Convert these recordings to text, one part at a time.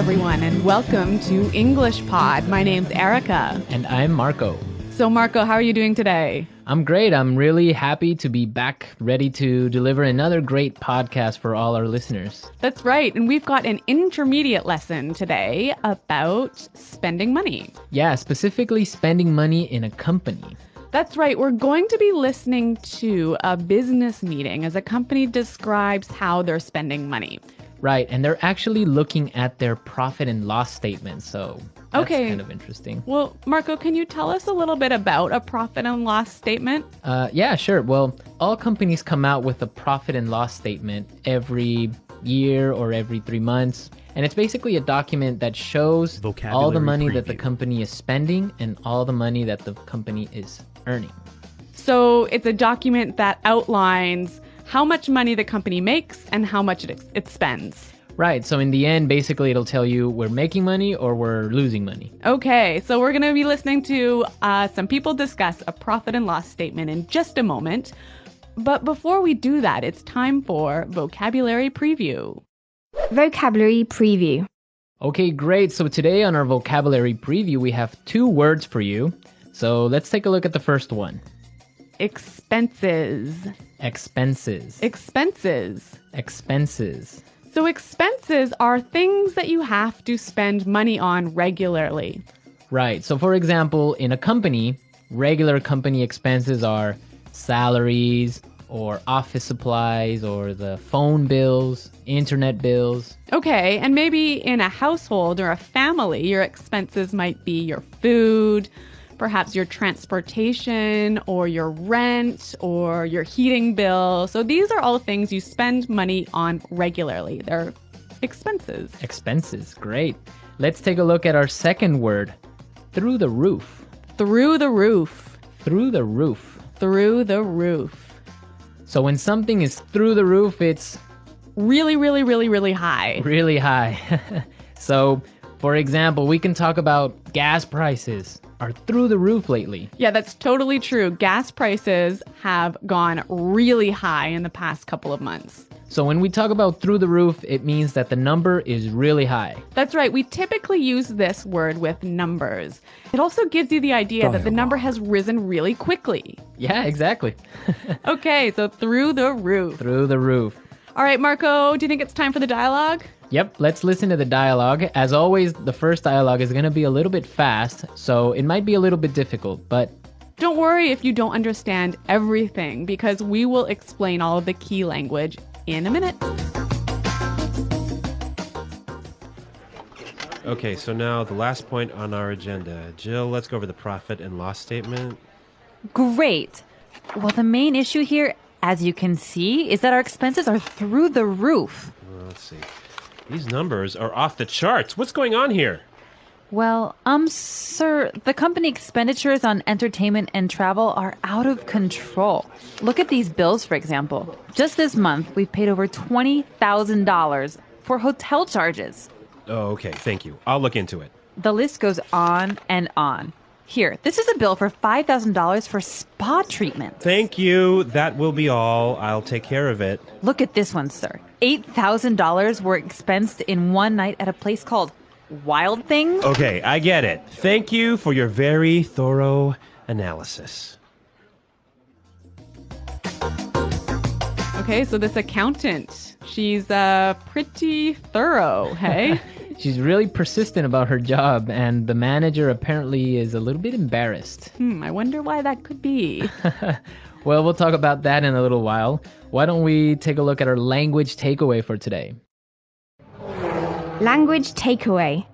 everyone, and welcome to English Pod. My name's Erica. And I'm Marco. So, Marco, how are you doing today? I'm great. I'm really happy to be back, ready to deliver another great podcast for all our listeners. That's right. And we've got an intermediate lesson today about spending money. Yeah, specifically spending money in a company. That's right. We're going to be listening to a business meeting as a company describes how they're spending money. Right, and they're actually looking at their profit and loss statement, so that's kind of interesting. Well, Marco, can you tell us a little bit about a profit and loss statement? Yeah, sure. Well, all companies come out with a profit and loss statement every year or every 3 months. And it's basically a document that shows all the money that the company is spending and all the money that the company is earning. So it's a document that outlines how much money the company makes and how much it spends. Right. So in the end, basically, it'll tell you we're making money or we're losing money. Okay. So we're going to be listening to some people discuss a profit and loss statement in just a moment. But before we do that, it's time for Vocabulary Preview. Vocabulary Preview. Okay, great. So today on our Vocabulary Preview, we have 2 words for you. So let's take a look at the first one. Expenses. Expenses. Expenses. Expenses. So expenses are things that you have to spend money on regularly. Right. So for example, in a company, regular company expenses are salaries or office supplies or the phone bills, internet bills. Okay, and maybe in a household or a family, your expenses might be your food, perhaps your transportation or your rent or your heating bill. So these are all things you spend money on regularly. They're expenses. Expenses, great. Let's take a look at our second word, through the roof. Through the roof. Through the roof. Through the roof. So when something is through the roof, it's really, really, really, really high. Really high. So, for example, we can talk about gas prices are through the roof lately. Yeah, that's totally true. Gas prices have gone really high in the past couple of months. So when we talk about through the roof, it means that the number is really high. That's right. We typically use this word with numbers. It also gives you the idea that the number has risen really quickly. Yeah, exactly. Okay, so through the roof. Through the roof. All right, Marco, do you think it's time for the dialogue? Yep, let's listen to the dialogue. As always, the first dialogue is going to be a little bit fast, so it might be a little bit difficult, but don't worry if you don't understand everything, because we will explain all of the key language in a minute. Okay, so now the last point on our agenda. Jill, let's go over the profit and loss statement. Great. Well, the main issue here, as you can see, is that our expenses are through the roof. Well, let's see. These numbers are off the charts. What's going on here? Well, sir, the company expenditures on entertainment and travel are out of control. Look at these bills, for example. Just this month, we've paid over $20,000 for hotel charges. Oh, okay. Thank you. I'll look into it. The list goes on and on. Here, this is a bill for $5,000 for spa treatment. Thank you. That will be all. I'll take care of it. Look at this one, sir. $8,000 were expensed in one night at a place called Wild Things. Okay, I get it. Thank you for your very thorough analysis. Okay, so this accountant, she's pretty thorough, hey? she's really persistent about her job, and the manager apparently is a little bit embarrassed. I wonder why that could be. Well, we'll talk about that in a little while. Why don't we take a look at our language takeaway for today? Language takeaway.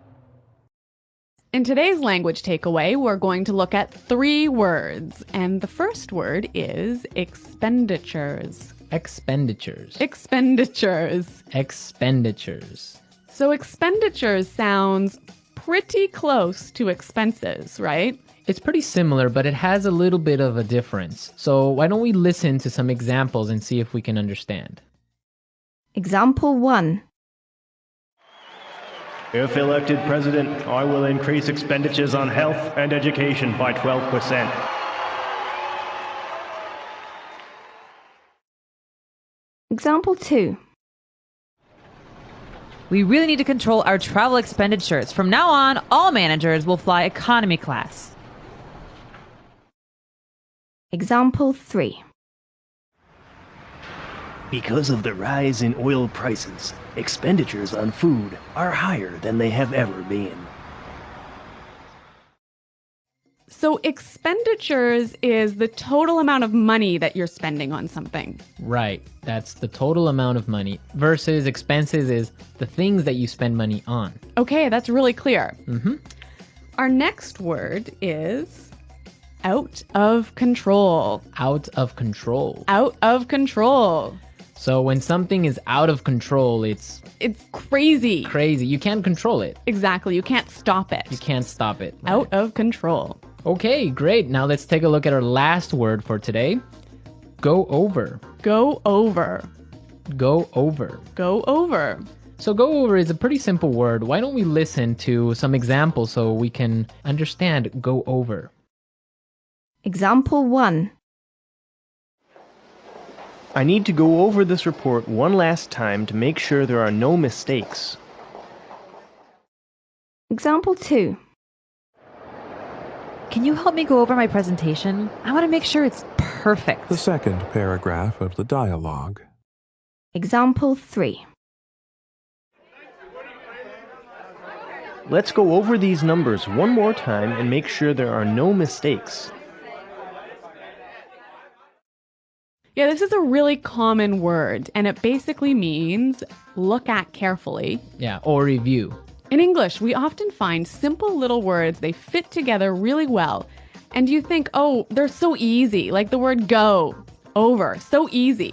In today's language takeaway, we're going to look at 3 words, and the first word is expenditures. Expenditures. Expenditures. Expenditures. So expenditures sounds pretty close to expenses, right? It's pretty similar, but it has a little bit of a difference. So why don't we listen to some examples and see if we can understand? Example 1. If elected president, I will increase expenditures on health and education by 12%. Example 2. We really need to control our travel expenditures. From now on, all managers will fly economy class. Example 3. Because of the rise in oil prices, expenditures on food are higher than they have ever been. So expenditures is the total amount of money that you're spending on something. Right. That's the total amount of money versus expenses is the things that you spend money on. Okay, that's really clear. Mm-hmm. Our next word is out of control. Out of control. Out of control. So when something is out of control, it's crazy. Crazy. You can't control it. Exactly. You can't stop it. You can't stop it. Right. Out of control. Okay, great. Now let's take a look at our last word for today. Go over. Go over. Go over. Go over. So go over is a pretty simple word. Why don't we listen to some examples so we can understand go over? Example 1. I need to go over this report one last time to make sure there are no mistakes. Example 2. Can you help me go over my presentation? I want to make sure it's perfect. The second paragraph of the dialogue. Example 3. Let's go over these numbers one more time and make sure there are no mistakes. Yeah, this is a really common word, and it basically means look at carefully. Yeah, or review. In English, we often find simple little words, they fit together really well. And you think, oh, they're so easy, like the word go, over, so easy.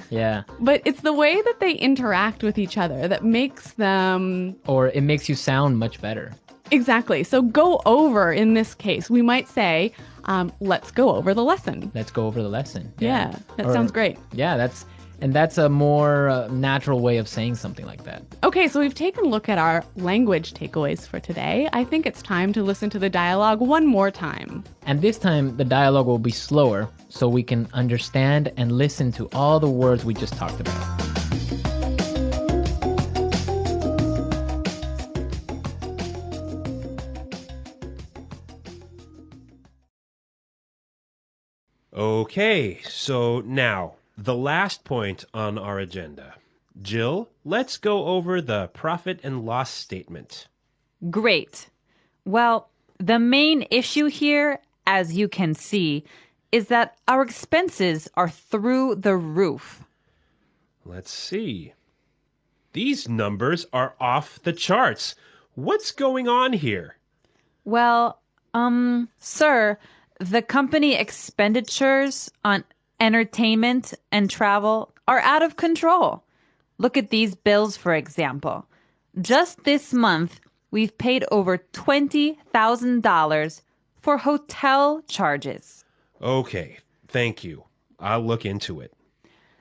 Yeah. But it's the way that they interact with each other that makes them... Or it makes you sound much better. Exactly. So go over in this case, we might say, let's go over the lesson. Let's go over the lesson. Yeah, that Or- sounds great. Yeah, that's a more natural way of saying something like that. Okay, so we've taken a look at our language takeaways for today. I think it's time to listen to the dialogue one more time. And this time, the dialogue will be slower so we can understand and listen to all the words we just talked about. Okay, so now, the last point on our agenda. Jill, let's go over the profit and loss statement. Great. Well, the main issue here, as you can see, is that our expenses are through the roof. Let's see. These numbers are off the charts. What's going on here? Well, sir, the company expenditures on entertainment and travel are out of control. Look at these bills, for example. Just this month, we've paid over $20,000 for hotel charges. Okay, thank you. I'll look into it.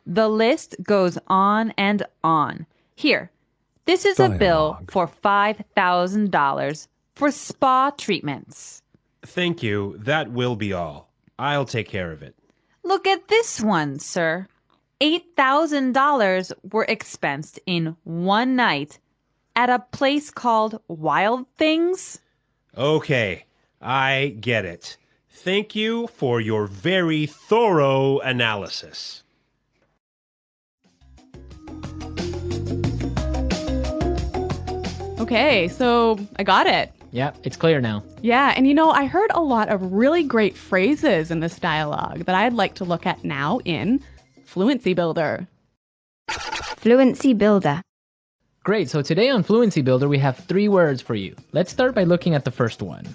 The list goes on and on. Here, this is a bill Dialogue. for $5,000 for spa treatments. Thank you. That will be all. I'll take care of it. Look at this one, sir. $8,000 were expensed in one night at a place called Wild Things. Okay, I get it. Thank you for your very thorough analysis. Okay, so I got it. Yeah, it's clear now. Yeah, and you know, I heard a lot of really great phrases in this dialogue that I'd like to look at now in Fluency Builder. Fluency Builder. Great, so today on Fluency Builder, we have 3 words for you. Let's start by looking at the first one.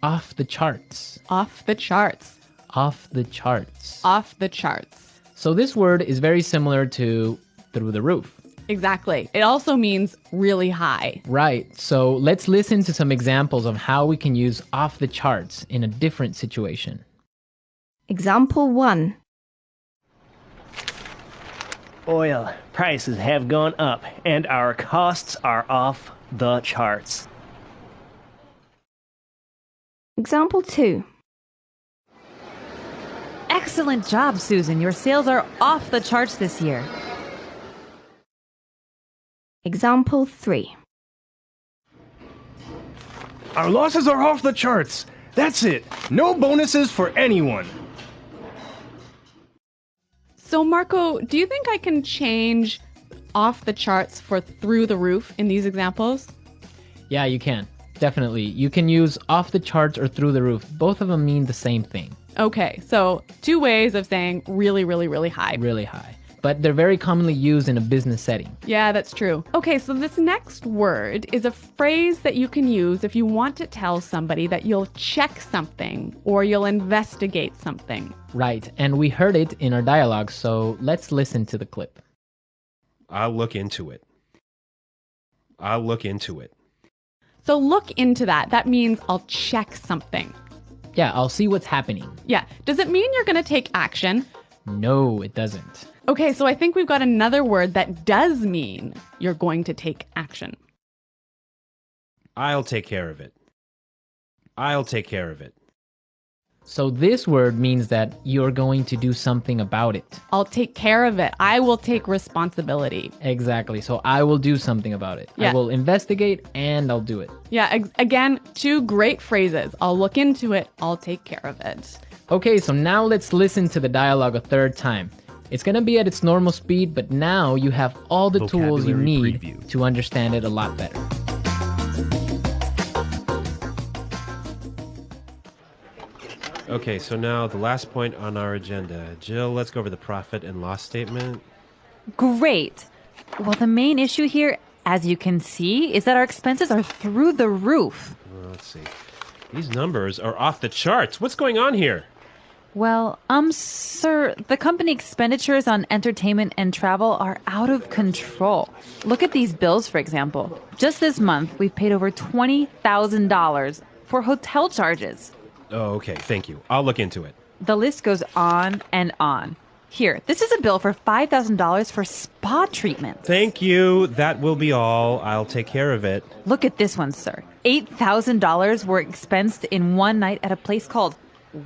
Off the charts. Off the charts. Off the charts. Off the charts. So this word is very similar to through the roof. Exactly. It also means really high. Right, so let's listen to some examples of how we can use off the charts in a different situation. Example 1. Oil prices have gone up and our costs are off the charts. Example 2. Excellent job, Susan. Your sales are off the charts this year. Example 3. Our losses are off the charts. That's it. No bonuses for anyone. So, Marco, do you think I can change off the charts for through the roof in these examples? Yeah, you can. Definitely. You can use off the charts or through the roof. Both of them mean the same thing. Okay, so two ways of saying really, really, really high. Really high. But they're very commonly used in a business setting. Yeah, that's true. Okay, so this next word is a phrase that you can use if you want to tell somebody that you'll check something or you'll investigate something. Right, and we heard it in our dialogue, so let's listen to the clip. I'll look into it. I'll look into it. So look into that. That means I'll check something. Yeah, I'll see what's happening. Yeah. Does it mean you're going to take action? No, it doesn't. Okay, so I think we've got another word that does mean you're going to take action. I'll take care of it. I'll take care of it. So this word means that you're going to do something about it. I'll take care of it. I will take responsibility. Exactly. So I will do something about it. Yeah. I will investigate and I'll do it. Yeah, again, two great phrases. I'll look into it. I'll take care of it. Okay, so now let's listen to the dialogue a third time. It's going to be at its normal speed, but now you have all the tools you Vocabulary need preview. to understand it a lot better. Okay, so now the last point on our agenda. Jill, let's go over the profit and loss statement. Great. Well, the main issue here, as you can see, is that our expenses are through the roof. Well, let's see. These numbers are off the charts. What's going on here? Well, sir, the company expenditures on entertainment and travel are out of control. Look at these bills, for example. Just this month, we've paid over $20,000 for hotel charges. Oh, okay. Thank you. I'll look into it. The list goes on and on. Here, this is a bill for $5,000 for spa treatments. Thank you. That will be all. I'll take care of it. Look at this one, sir. $8,000 were expensed in one night at a place called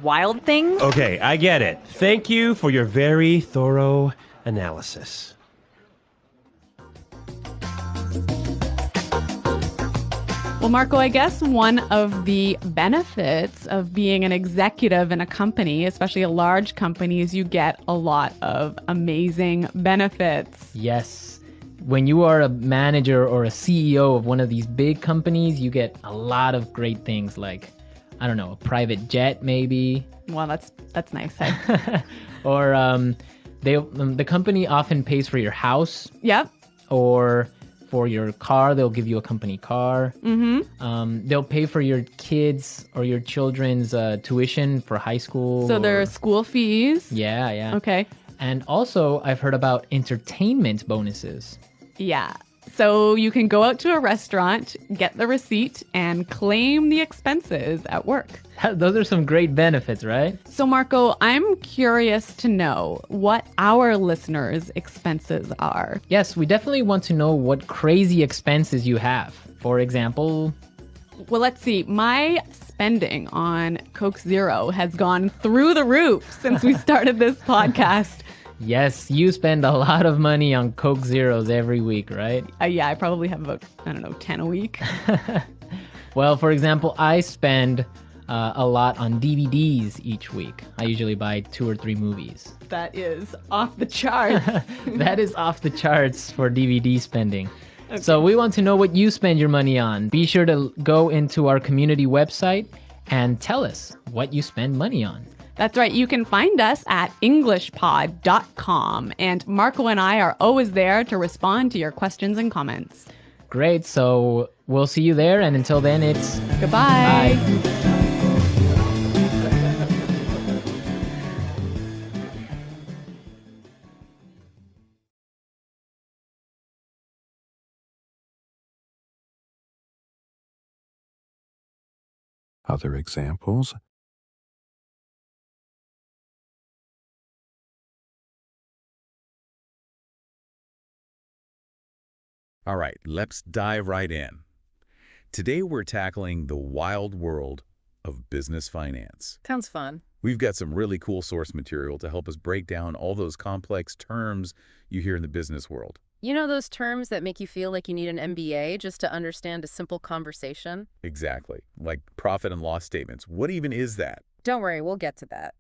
Wild Things. Okay, I get it. Thank you for your very thorough analysis. Well, Marco, I guess one of the benefits of being an executive in a company, especially a large company, is you get a lot of amazing benefits. Yes. When you are a manager or a CEO of one of these big companies, you get a lot of great things like, I don't know, a private jet maybe. Well, that's nice. Hey? Or the company often pays for your house. Yep. Or for your car, they'll give you a company car. Mm-hmm. They'll pay for your kids or your children's tuition for high school. So there are school fees. Yeah, yeah. Okay. And also, I've heard about entertainment bonuses. Yeah. So you can go out to a restaurant, get the receipt, and claim the expenses at work. Those are some great benefits, right? So, Marco, I'm curious to know what our listeners' expenses are. Yes, we definitely want to know what crazy expenses you have. For example, Well, let's see. My spending on Coke Zero has gone through the roof since we started this podcast. yes, you spend a lot of money on Coke Zeros every week, right? Yeah, I probably have about, 10 a week. Well, for example, I spend a lot on DVDs each week. I usually buy 2 or 3 movies. That is off the chart. That is off the charts for DVD spending. Okay. So we want to know what you spend your money on. Be sure to go into our community website and tell us what you spend money on. That's right. You can find us at englishpod.com. And Marco and I are always there to respond to your questions and comments. Great. So we'll see you there. And until then, it's goodbye. Bye. Other examples. All right, let's dive right in. Today we're tackling the wild world of business finance. Sounds fun. We've got some really cool source material to help us break down all those complex terms you hear in the business world. You know those terms that make you feel like you need an MBA just to understand a simple conversation? Exactly. Like profit and loss statements. What even is that? Don't worry, we'll get to that.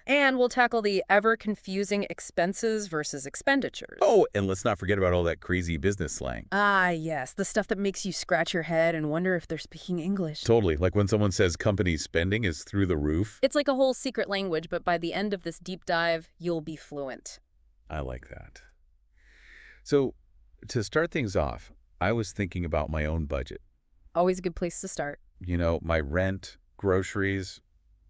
And we'll tackle the ever-confusing expenses versus expenditures. Oh, and let's not forget about all that crazy business slang. Ah, yes, the stuff that makes you scratch your head and wonder if they're speaking English. Totally. Like when someone says company spending is through the roof. It's like a whole secret language, but by the end of this deep dive, you'll be fluent. I like that. So, to start things off, I was thinking about my own budget. Always a good place to start. You know, my rent, groceries,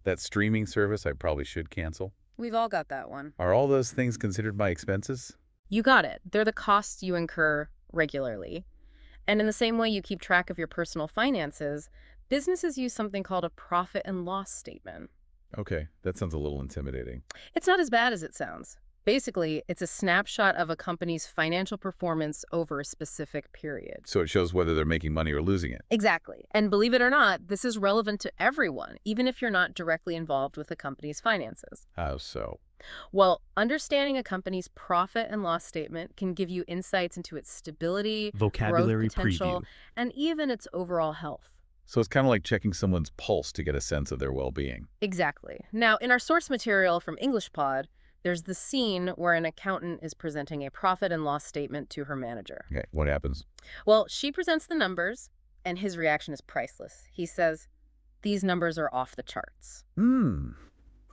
that streaming service I probably should cancel. We've all got that one. Are all those things considered my expenses? You got it. They're the costs you incur regularly. And in the same way you keep track of your personal finances, businesses use something called a profit and loss statement. Okay, that sounds a little intimidating. It's not as bad as it sounds. Basically, it's a snapshot of a company's financial performance over a specific period. So it shows whether they're making money or losing it. Exactly. And believe it or not, this is relevant to everyone, even if you're not directly involved with the company's finances. How so? Well, understanding a company's profit and loss statement can give you insights into its stability, Vocabulary growth potential, preview. and even its overall health. So it's kind of like checking someone's pulse to get a sense of their well-being. Exactly. Now, in our source material from EnglishPod, there's the scene where an accountant is presenting a profit and loss statement to her manager. Okay, what happens? Well, she presents the numbers, and his reaction is priceless. He says, "These numbers are off the charts."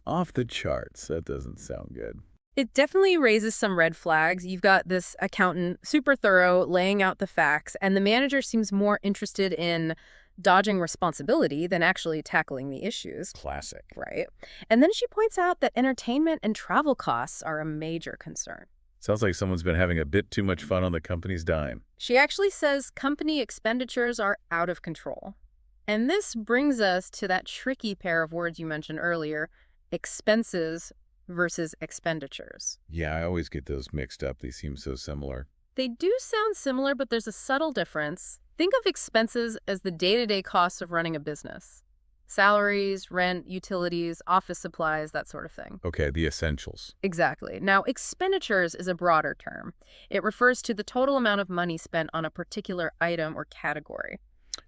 Off the charts. That doesn't sound good. It definitely raises some red flags. You've got this accountant, super thorough, laying out the facts, and the manager seems more interested in dodging responsibility than actually tackling the issues. Classic. Right. And then she points out that entertainment and travel costs are a major concern. Sounds like someone's been having a bit too much fun on the company's dime. She actually says company expenditures are out of control. And this brings us to that tricky pair of words you mentioned earlier, expenses versus expenditures. Yeah, I always get those mixed up. They seem so similar. They do sound similar, but there's a subtle difference. Think of expenses as the day-to-day costs of running a business. Salaries, rent, utilities, office supplies, that sort of thing. Okay, the essentials. Exactly. Now, expenditures is a broader term. It refers to the total amount of money spent on a particular item or category.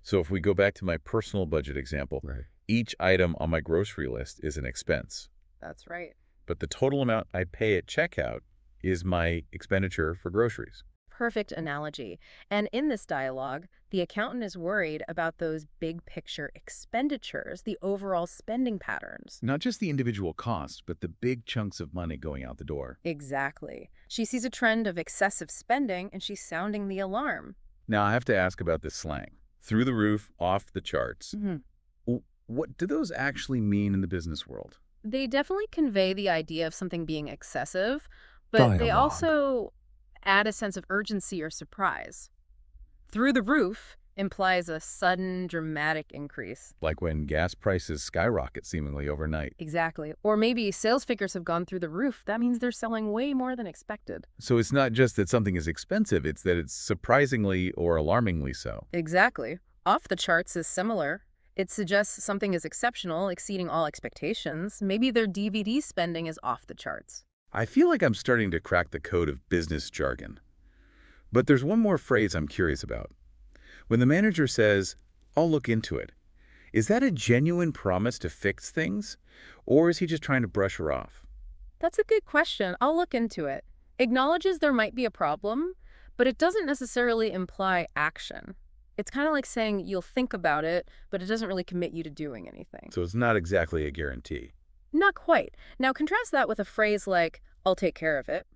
So if we go back to my personal budget example, each item on my grocery list is an expense. That's right. But the total amount I pay at checkout is my expenditure for groceries. Perfect analogy. And in this dialogue, the accountant is worried about those big picture expenditures, the overall spending patterns. Not just the individual costs, but the big chunks of money going out the door. Exactly. She sees a trend of excessive spending, and she's sounding the alarm. Now, I have to ask about this slang. Through the roof, off the charts. What do those actually mean in the business world? They definitely convey the idea of something being excessive, but they also add a sense of urgency or surprise. Through the roof implies a sudden, dramatic increase. Like when gas prices skyrocket seemingly overnight. Exactly. Or maybe sales figures have gone through the roof. That means they're selling way more than expected. So it's not just that something is expensive, it's that it's surprisingly or alarmingly so. Exactly. Off the charts is similar. It suggests something is exceptional, exceeding all expectations. Maybe their DVD spending is off the charts. I feel like I'm starting to crack the code of business jargon. But there's one more phrase I'm curious about. When the manager says, "I'll look into it," is that a genuine promise to fix things? Or is he just trying to brush her off? That's a good question. I'll look into it. Acknowledges there might be a problem, but it doesn't necessarily imply action. It's kind of like saying you'll think about it, but it doesn't really commit you to doing anything. So it's not exactly a guarantee. Not quite. Now contrast that with a phrase like, "I'll take care of it."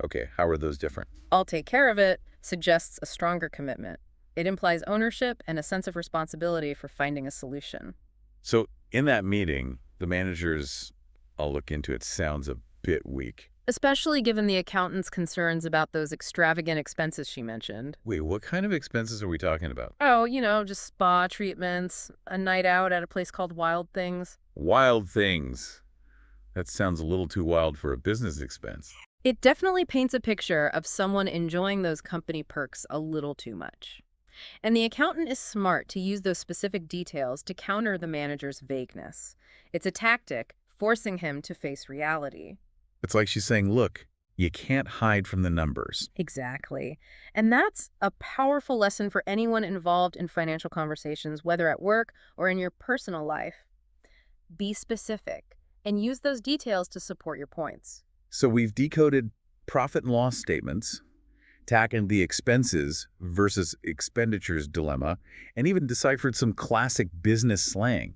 Okay, how are those different? "I'll take care of it" suggests a stronger commitment. It implies ownership and a sense of responsibility for finding a solution. So in that meeting, the manager's "I'll look into it" sounds a bit weak. Especially given the accountant's concerns about those extravagant expenses she mentioned. Wait, what kind of expenses are we talking about? Oh, just spa treatments, a night out at a place called Wild Things. Wild Things. That sounds a little too wild for a business expense. It definitely paints a picture of someone enjoying those company perks a little too much. And the accountant is smart to use those specific details to counter the manager's vagueness. It's a tactic forcing him to face reality. It's like she's saying, look, You can't hide from the numbers. Exactly. And that's a powerful lesson for anyone involved in financial conversations, whether at work or in your personal life. Be specific and use those details to support your points. So we've decoded profit and loss statements, tackled the expenses versus expenditures dilemma, and even deciphered some classic business slang.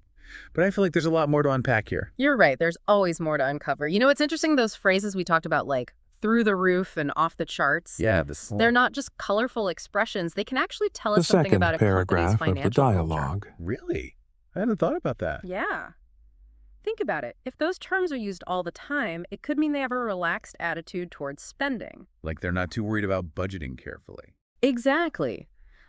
But I feel like there's a lot more to unpack here. You're right. There's always more to uncover. You know, it's interesting, those phrases we talked about, like through the roof and off the charts. Yeah, they're not just colorful expressions. They can actually tell us something about a company's financial dialogue. culture. Really? I hadn't thought about that. Yeah. Think about it. If those terms are used all the time, it could mean they have a relaxed attitude towards spending. Like they're not too worried about budgeting carefully. Exactly.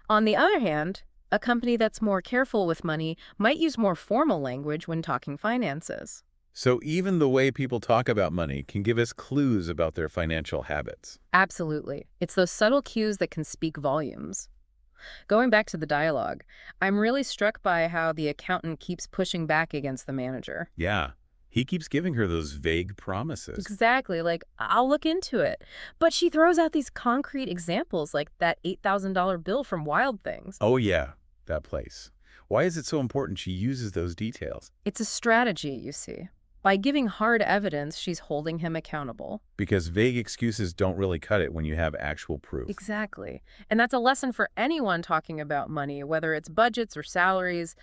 On the other hand, a company that's more careful with money might use more formal language when talking finances. So even the way people talk about money can give us clues about their financial habits. Absolutely. It's those subtle cues that can speak volumes. Going back to the dialogue, I'm really struck by how the accountant keeps pushing back against the manager. Yeah, he keeps giving her those vague promises. Exactly, like, I'll look into it. But she throws out these concrete examples, like that $8,000 bill from Wild Things. Oh yeah, that place. Why is it so important she uses those details? It's a strategy, you see. By giving hard evidence, she's holding him accountable. Because vague excuses don't really cut it when you have actual proof. Exactly. And that's a lesson for anyone talking about money, whether it's budgets or salaries.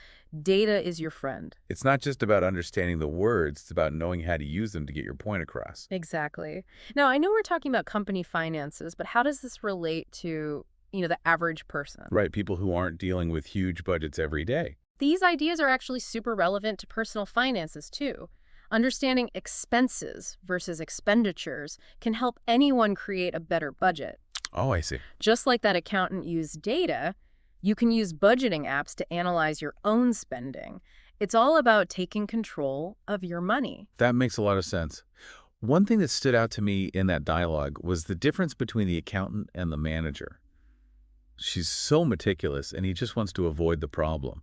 Data is your friend. It's not just about understanding the words, it's about knowing how to use them to get your point across. Exactly. Now, I know we're talking about company finances, but how does this relate to, the average person? Right, people who aren't dealing with huge budgets every day. These ideas are actually super relevant to personal finances, too. Understanding expenses versus expenditures can help anyone create a better budget. Oh, I see. Just like that accountant used data, you can use budgeting apps to analyze your own spending. It's all about taking control of your money. That makes a lot of sense. One thing that stood out to me in that dialogue was the difference between the accountant and the manager. She's so meticulous, and he just wants to avoid the problem.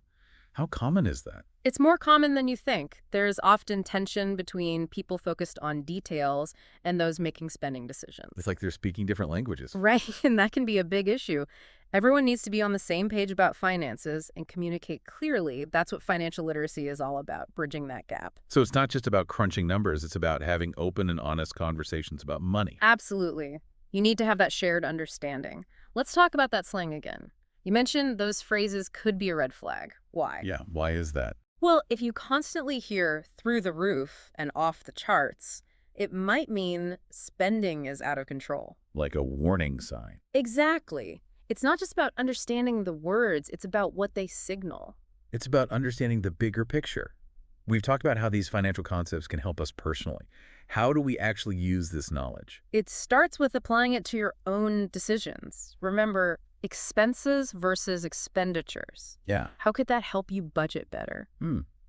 How common is that? It's more common than you think. There's often tension between people focused on details and those making spending decisions. It's like they're speaking different languages. Right, and that can be a big issue. Everyone needs to be on the same page about finances and communicate clearly. That's what financial literacy is all about, bridging that gap. So it's not just about crunching numbers, it's about having open and honest conversations about money. Absolutely. You need to have that shared understanding. Let's talk about that slang again. You mentioned those phrases could be a red flag. Why? Yeah, why is that? Well, if you constantly hear through the roof and off the charts, it might mean spending is out of control. Like a warning sign. Exactly. It's not just about understanding the words, it's about what they signal. It's about understanding the bigger picture. We've talked about how these financial concepts can help us personally. How do we actually use this knowledge? It starts with applying it to your own decisions. Remember, expenses versus expenditures. Yeah. How could that help you budget better?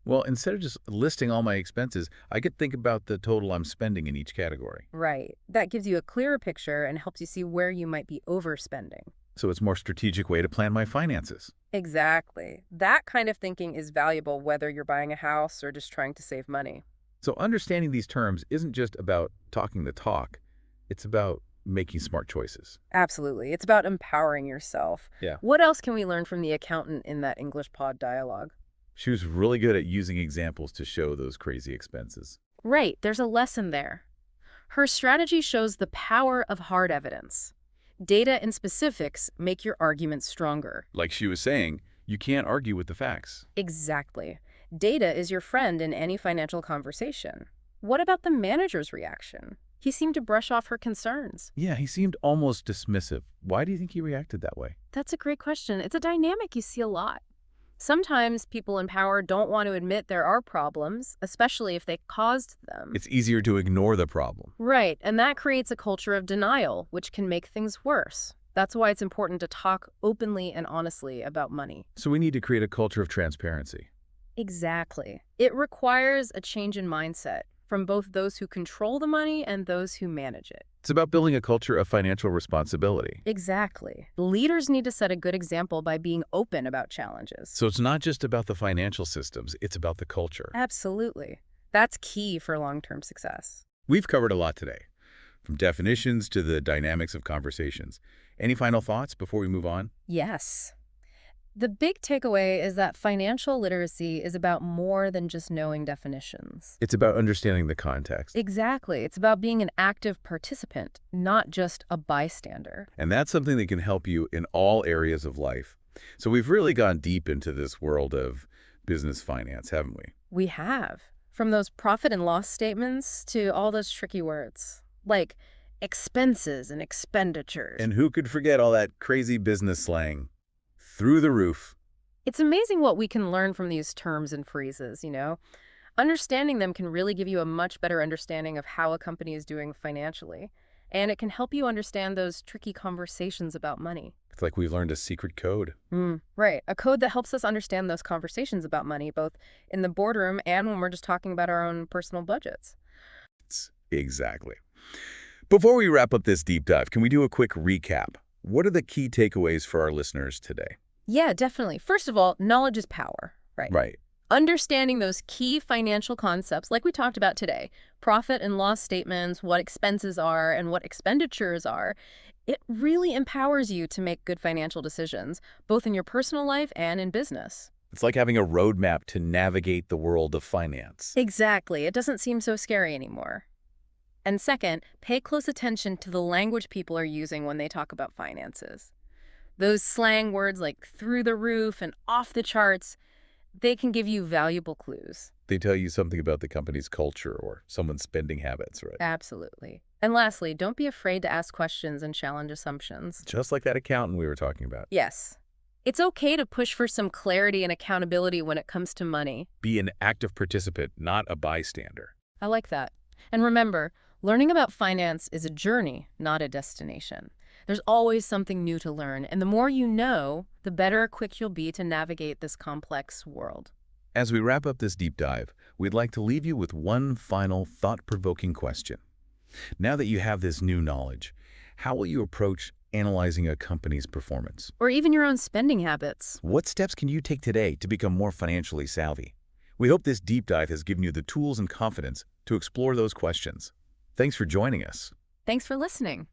Well, instead of just listing all my expenses, I could think about the total I'm spending in each category. Right. That gives you a clearer picture and helps you see where you might be overspending. So it's a more strategic way to plan my finances. Exactly. That kind of thinking is valuable whether you're buying a house or just trying to save money. So understanding these terms isn't just about talking the talk. It's about making smart choices. Absolutely. It's about empowering yourself. Yeah. What else can we learn from the accountant in that English pod dialogue? She was really good at using examples to show those crazy expenses. Right. There's a lesson there. Her strategy shows the power of hard evidence. Data and specifics make your argument stronger. Like she was saying, you can't argue with the facts. Exactly. Data is your friend in any financial conversation. What about the manager's reaction? He seemed to brush off her concerns. Yeah, he seemed almost dismissive. Why do you think he reacted that way? That's a great question. It's a dynamic you see a lot. Sometimes people in power don't want to admit there are problems, especially if they caused them. It's easier to ignore the problem. Right, and that creates a culture of denial, which can make things worse. That's why it's important to talk openly and honestly about money. So we need to create a culture of transparency. Exactly. It requires a change in mindset from both those who control the money and those who manage it. It's about building a culture of financial responsibility. Exactly. Leaders need to set a good example by being open about challenges. So it's not just about the financial systems, it's about the culture. Absolutely. That's key for long-term success. We've covered a lot today. from definitions to the dynamics of conversations. Any final thoughts before we move on? Yes. The big takeaway is that financial literacy is about more than just knowing definitions. It's about understanding the context. Exactly. It's about being an active participant, not just a bystander. And that's something that can help you in all areas of life. So we've really gone deep into this world of business finance, haven't we? We have. From those profit and loss statements to all those tricky words, like expenses and expenditures. And who could forget all that crazy business slang? Through the roof. It's amazing what we can learn from these terms and phrases, you know? Understanding them can really give you a much better understanding of how a company is doing financially. And it can help you understand those tricky conversations about money. It's like we've learned a secret code. Right. A code that helps us understand those conversations about money, both in the boardroom and when we're just talking about our own personal budgets. Exactly. Before we wrap up this deep dive, can we do a quick recap? What are the key takeaways for our listeners today? Yeah, definitely. First of all, knowledge is power, right? Right. Understanding those key financial concepts, like we talked about today, profit and loss statements, what expenses are and what expenditures are, it really empowers you to make good financial decisions, both in your personal life and in business. It's like having a roadmap to navigate the world of finance. Exactly. It doesn't seem so scary anymore. And second, pay close attention to the language people are using when they talk about finances. Those slang words like through the roof and off the charts, they can give you valuable clues. They tell you something about the company's culture or someone's spending habits, right? Absolutely. And lastly, don't be afraid to ask questions and challenge assumptions. Just like that accountant we were talking about. Yes. It's okay to push for some clarity and accountability when it comes to money. Be an active participant, not a bystander. I like that. And remember, learning about finance is a journey, not a destination. There's always something new to learn, and the more you know, the better equipped you'll be to navigate this complex world. As we wrap up this deep dive, we'd like to leave you with one final thought-provoking question. Now that you have this new knowledge, how will you approach analyzing a company's performance? Or even your own spending habits. What steps can you take today to become more financially savvy? We hope this deep dive has given you the tools and confidence to explore those questions. Thanks for joining us. Thanks for listening.